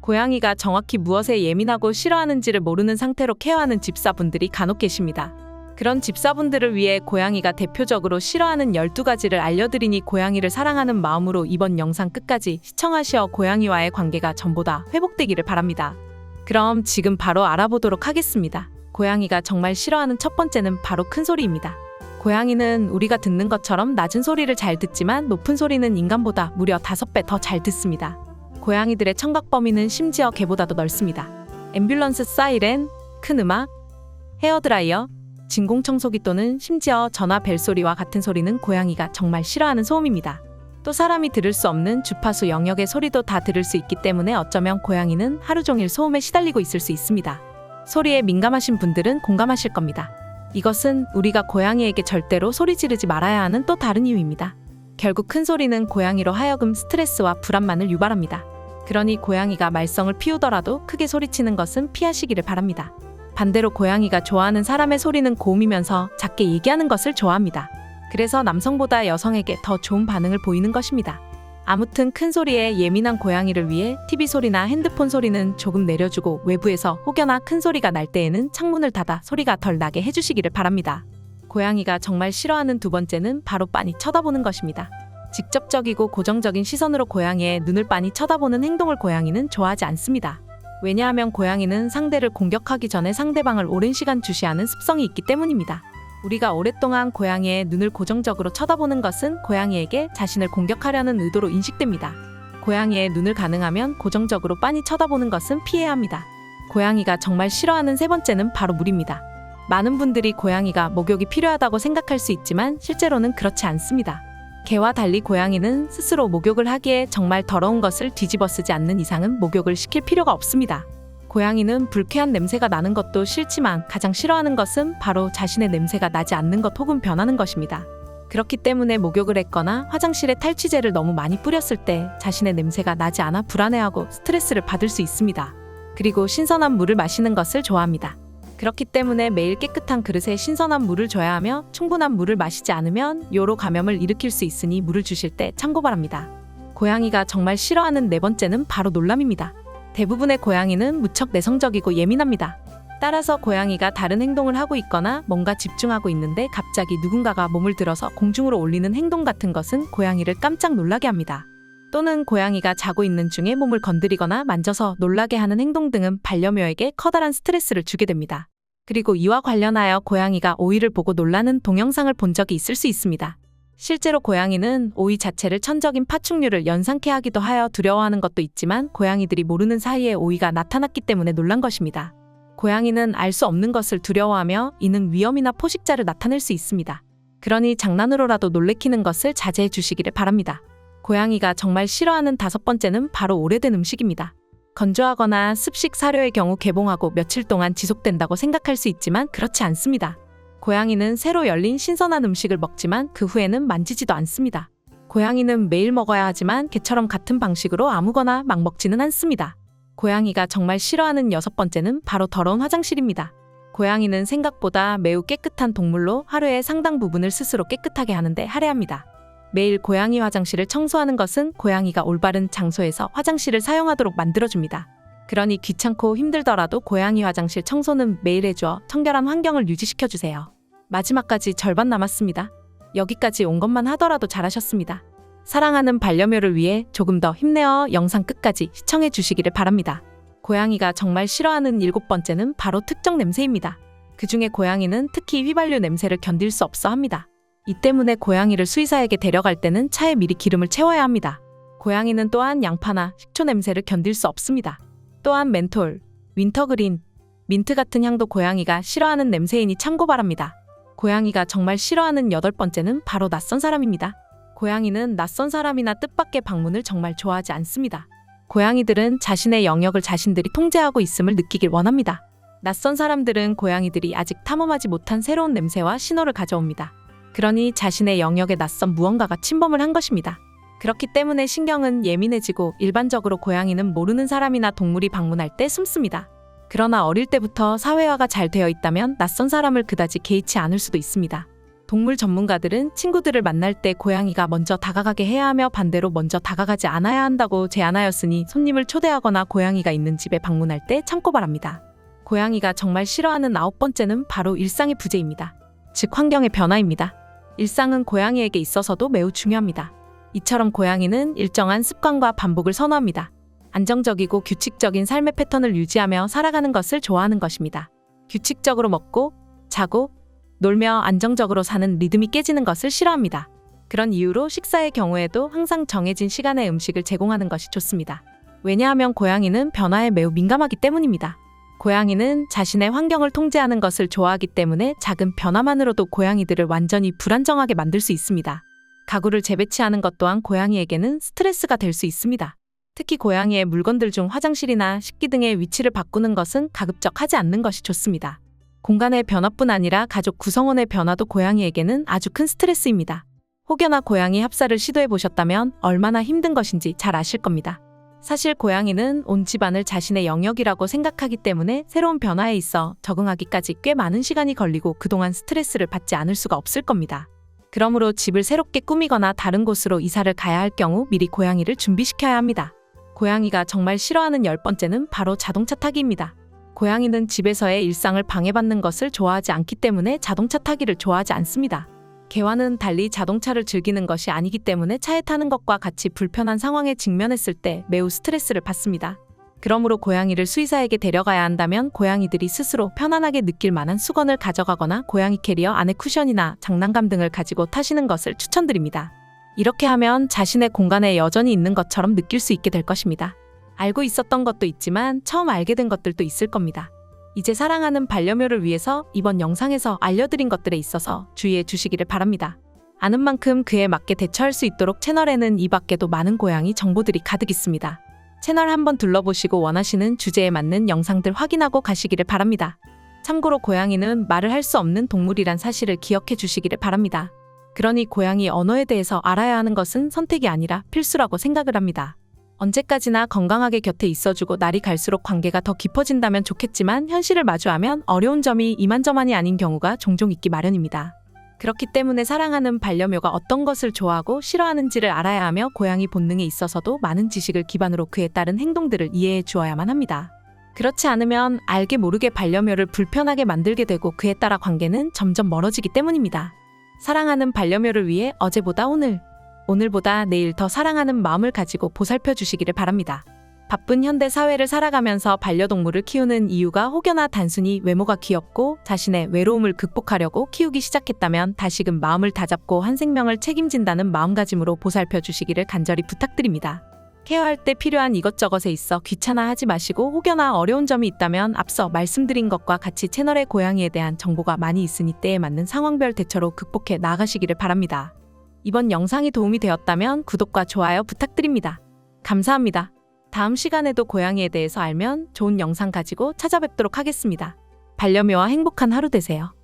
고양이가 정확히 무엇에 예민하고 싫어하는지를 모르는 상태로 케어하는 집사분들이 간혹 계십니다. 그런 집사분들을 위해 고양이가 대표적으로 싫어하는 12가지를 알려드리니 고양이를 사랑하는 마음으로 이번 영상 끝까지 시청하시어 고양이와의 관계가 전보다 회복되기를 바랍니다. 그럼 지금 바로 알아보도록 하겠습니다. 고양이가 정말 싫어하는 첫 번째는 바로 큰 소리입니다. 고양이는 우리가 듣는 것처럼 낮은 소리를 잘 듣지만 높은 소리는 인간보다 무려 5배 더 잘 듣습니다. 고양이들의 청각 범위는 심지어 개보다도 넓습니다. 앰뷸런스 사이렌, 큰 음악, 헤어드라이어, 진공청소기 또는 심지어 전화 벨소리와 같은 소리는 고양이가 정말 싫어하는 소음입니다. 또 사람이 들을 수 없는 주파수 영역의 소리도 다 들을 수 있기 때문에 어쩌면 고양이는 하루 종일 소음에 시달리고 있을 수 있습니다. 소리에 민감하신 분들은 공감하실 겁니다. 이것은 우리가 고양이에게 절대로 소리 지르지 말아야 하는 또 다른 이유입니다. 결국 큰 소리는 고양이로 하여금 스트레스와 불안만을 유발합니다. 그러니 고양이가 말썽을 피우더라도 크게 소리치는 것은 피하시기를 바랍니다. 반대로 고양이가 좋아하는 사람의 소리는 고음이면서 작게 얘기하는 것을 좋아합니다. 그래서 남성보다 여성에게 더 좋은 반응을 보이는 것입니다. 아무튼 큰 소리에 예민한 고양이를 위해 TV 소리나 핸드폰 소리는 조금 내려주고 외부에서 혹여나 큰 소리가 날 때에는 창문을 닫아 소리가 덜 나게 해주시기를 바랍니다. 고양이가 정말 싫어하는 두 번째는 바로 빤히 쳐다보는 것입니다. 직접적이고 고정적인 시선으로 고양이의 눈을 빤히 쳐다보는 행동을 고양이는 좋아하지 않습니다. 왜냐하면 고양이는 상대를 공격하기 전에 상대방을 오랜 시간 주시하는 습성이 있기 때문입니다. 우리가 오랫동안 고양이의 눈을 고정적으로 쳐다보는 것은 고양이에게 자신을 공격하려는 의도로 인식됩니다. 고양이의 눈을 가능하면 고정적으로 빤히 쳐다보는 것은 피해야 합니다. 고양이가 정말 싫어하는 세 번째는 바로 물입니다. 많은 분들이 고양이가 목욕이 필요하다고 생각할 수 있지만 실제로는 그렇지 않습니다. 개와 달리 고양이는 스스로 목욕을 하기에 정말 더러운 것을 뒤집어 쓰지 않는 이상은 목욕을 시킬 필요가 없습니다. 고양이는 불쾌한 냄새가 나는 것도 싫지만 가장 싫어하는 것은 바로 자신의 냄새가 나지 않는 것 혹은 변하는 것입니다. 그렇기 때문에 목욕을 했거나 화장실에 탈취제를 너무 많이 뿌렸을 때 자신의 냄새가 나지 않아 불안해하고 스트레스를 받을 수 있습니다. 그리고 신선한 물을 마시는 것을 좋아합니다. 그렇기 때문에 매일 깨끗한 그릇에 신선한 물을 줘야 하며 충분한 물을 마시지 않으면 요로 감염을 일으킬 수 있으니 물을 주실 때 참고 바랍니다. 고양이가 정말 싫어하는 네 번째는 바로 놀람입니다. 대부분의 고양이는 무척 내성적이고 예민합니다. 따라서 고양이가 다른 행동을 하고 있거나 뭔가 집중하고 있는데 갑자기 누군가가 몸을 들어서 공중으로 올리는 행동 같은 것은 고양이를 깜짝 놀라게 합니다. 또는 고양이가 자고 있는 중에 몸을 건드리거나 만져서 놀라게 하는 행동 등은 반려묘에게 커다란 스트레스를 주게 됩니다. 그리고 이와 관련하여 고양이가 오이를 보고 놀라는 동영상을 본 적이 있을 수 있습니다. 실제로 고양이는 오이 자체를 천적인 파충류를 연상케 하기도 하여 두려워하는 것도 있지만 고양이들이 모르는 사이에 오이가 나타났기 때문에 놀란 것입니다. 고양이는 알 수 없는 것을 두려워하며 이는 위험이나 포식자를 나타낼 수 있습니다. 그러니 장난으로라도 놀래키는 것을 자제해 주시기를 바랍니다. 고양이가 정말 싫어하는 다섯 번째는 바로 오래된 음식입니다. 건조하거나 습식 사료의 경우 개봉하고 며칠 동안 지속된다고 생각할 수 있지만 그렇지 않습니다. 고양이는 새로 열린 신선한 음식을 먹지만 그 후에는 만지지도 않습니다. 고양이는 매일 먹어야 하지만 개처럼 같은 방식으로 아무거나 막 먹지는 않습니다. 고양이가 정말 싫어하는 여섯 번째는 바로 더러운 화장실입니다. 고양이는 생각보다 매우 깨끗한 동물로 하루의 상당 부분을 스스로 깨끗하게 하는데 할애합니다. 매일 고양이 화장실을 청소하는 것은 고양이가 올바른 장소에서 화장실을 사용하도록 만들어줍니다. 그러니 귀찮고 힘들더라도 고양이 화장실 청소는 매일 해주어 청결한 환경을 유지시켜주세요. 마지막까지 절반 남았습니다. 여기까지 온 것만 하더라도 잘하셨습니다. 사랑하는 반려묘를 위해 조금 더 힘내어 영상 끝까지 시청해 주시기를 바랍니다. 고양이가 정말 싫어하는 일곱 번째는 바로 특정 냄새입니다. 그 중에 고양이는 특히 휘발유 냄새를 견딜 수 없어 합니다. 이 때문에 고양이를 수의사에게 데려갈 때는 차에 미리 기름을 채워야 합니다. 고양이는 또한 양파나 식초 냄새를 견딜 수 없습니다. 또한 멘톨, 윈터그린, 민트 같은 향도 고양이가 싫어하는 냄새이니 참고 바랍니다. 고양이가 정말 싫어하는 여덟 번째는 바로 낯선 사람입니다. 고양이는 낯선 사람이나 뜻밖의 방문을 정말 좋아하지 않습니다. 고양이들은 자신의 영역을 자신들이 통제하고 있음을 느끼길 원합니다. 낯선 사람들은 고양이들이 아직 탐험하지 못한 새로운 냄새와 신호를 가져옵니다. 그러니 자신의 영역에 낯선 무언가가 침범을 한 것입니다. 그렇기 때문에 신경은 예민해지고 일반적으로 고양이는 모르는 사람이나 동물이 방문할 때 숨습니다. 그러나 어릴 때부터 사회화가 잘 되어 있다면 낯선 사람을 그다지 개의치 않을 수도 있습니다. 동물 전문가들은 친구들을 만날 때 고양이가 먼저 다가가게 해야 하며 반대로 먼저 다가가지 않아야 한다고 제안하였으니 손님을 초대하거나 고양이가 있는 집에 방문할 때 참고 바랍니다. 고양이가 정말 싫어하는 9번째는 바로 일상의 부재입니다. 즉 환경의 변화입니다. 일상은 고양이에게 있어서도 매우 중요합니다. 이처럼 고양이는 일정한 습관과 반복을 선호합니다. 안정적이고 규칙적인 삶의 패턴을 유지하며 살아가는 것을 좋아하는 것입니다. 규칙적으로 먹고, 자고, 놀며 안정적으로 사는 리듬이 깨지는 것을 싫어합니다. 그런 이유로 식사의 경우에도 항상 정해진 시간에 음식을 제공하는 것이 좋습니다. 왜냐하면 고양이는 변화에 매우 민감하기 때문입니다. 고양이는 자신의 환경을 통제하는 것을 좋아하기 때문에 작은 변화만으로도 고양이들을 완전히 불안정하게 만들 수 있습니다. 가구를 재배치하는 것 또한 고양이에게는 스트레스가 될 수 있습니다. 특히 고양이의 물건들 중 화장실이나 식기 등의 위치를 바꾸는 것은 가급적 하지 않는 것이 좋습니다. 공간의 변화뿐 아니라 가족 구성원의 변화도 고양이에게는 아주 큰 스트레스입니다. 혹여나 고양이 합사를 시도해 보셨다면 얼마나 힘든 것인지 잘 아실 겁니다. 사실 고양이는 온 집안을 자신의 영역이라고 생각하기 때문에 새로운 변화에 있어 적응하기까지 꽤 많은 시간이 걸리고 그동안 스트레스를 받지 않을 수가 없을 겁니다. 그러므로 집을 새롭게 꾸미거나 다른 곳으로 이사를 가야 할 경우 미리 고양이를 준비시켜야 합니다. 고양이가 정말 싫어하는 10번째는 바로 자동차 타기입니다. 고양이는 집에서의 일상을 방해받는 것을 좋아하지 않기 때문에 자동차 타기를 좋아하지 않습니다. 개와는 달리 자동차를 즐기는 것이 아니기 때문에 차에 타는 것과 같이 불편한 상황에 직면했을 때 매우 스트레스를 받습니다. 그러므로 고양이를 수의사에게 데려가야 한다면 고양이들이 스스로 편안하게 느낄 만한 수건을 가져가거나 고양이 캐리어 안에 쿠션이나 장난감 등을 가지고 타시는 것을 추천드립니다. 이렇게 하면 자신의 공간에 여전히 있는 것처럼 느낄 수 있게 될 것입니다. 알고 있었던 것도 있지만 처음 알게 된 것들도 있을 겁니다. 이제 사랑하는 반려묘를 위해서 이번 영상에서 알려드린 것들에 있어서 주의해 주시기를 바랍니다. 아는 만큼 그에 맞게 대처할 수 있도록 채널에는 이 밖에도 많은 고양이 정보들이 가득 있습니다. 채널 한번 둘러보시고 원하시는 주제에 맞는 영상들 확인하고 가시기를 바랍니다. 참고로 고양이는 말을 할 수 없는 동물이란 사실을 기억해 주시기를 바랍니다. 그러니 고양이 언어에 대해서 알아야 하는 것은 선택이 아니라 필수라고 생각을 합니다. 언제까지나 건강하게 곁에 있어주고 날이 갈수록 관계가 더 깊어진다면 좋겠지만 현실을 마주하면 어려운 점이 이만저만이 아닌 경우가 종종 있기 마련입니다. 그렇기 때문에 사랑하는 반려묘가 어떤 것을 좋아하고 싫어하는지를 알아야 하며 고양이 본능에 있어서도 많은 지식을 기반으로 그에 따른 행동들을 이해해 주어야만 합니다. 그렇지 않으면 알게 모르게 반려묘를 불편하게 만들게 되고 그에 따라 관계는 점점 멀어지기 때문입니다. 사랑하는 반려묘를 위해 어제보다 오늘, 오늘보다 내일 더 사랑하는 마음을 가지고 보살펴 주시기를 바랍니다. 바쁜 현대 사회를 살아가면서 반려동물을 키우는 이유가 혹여나 단순히 외모가 귀엽고 자신의 외로움을 극복하려고 키우기 시작했다면 다시금 마음을 다잡고 한 생명을 책임진다는 마음가짐으로 보살펴 주시기를 간절히 부탁드립니다. 케어할 때 필요한 이것저것에 있어 귀찮아하지 마시고 혹여나 어려운 점이 있다면 앞서 말씀드린 것과 같이 채널의 고양이에 대한 정보가 많이 있으니 때에 맞는 상황별 대처로 극복해 나가시기를 바랍니다. 이번 영상이 도움이 되었다면 구독과 좋아요 부탁드립니다. 감사합니다. 다음 시간에도 고양이에 대해서 알면 좋은 영상 가지고 찾아뵙도록 하겠습니다. 반려묘와 행복한 하루 되세요.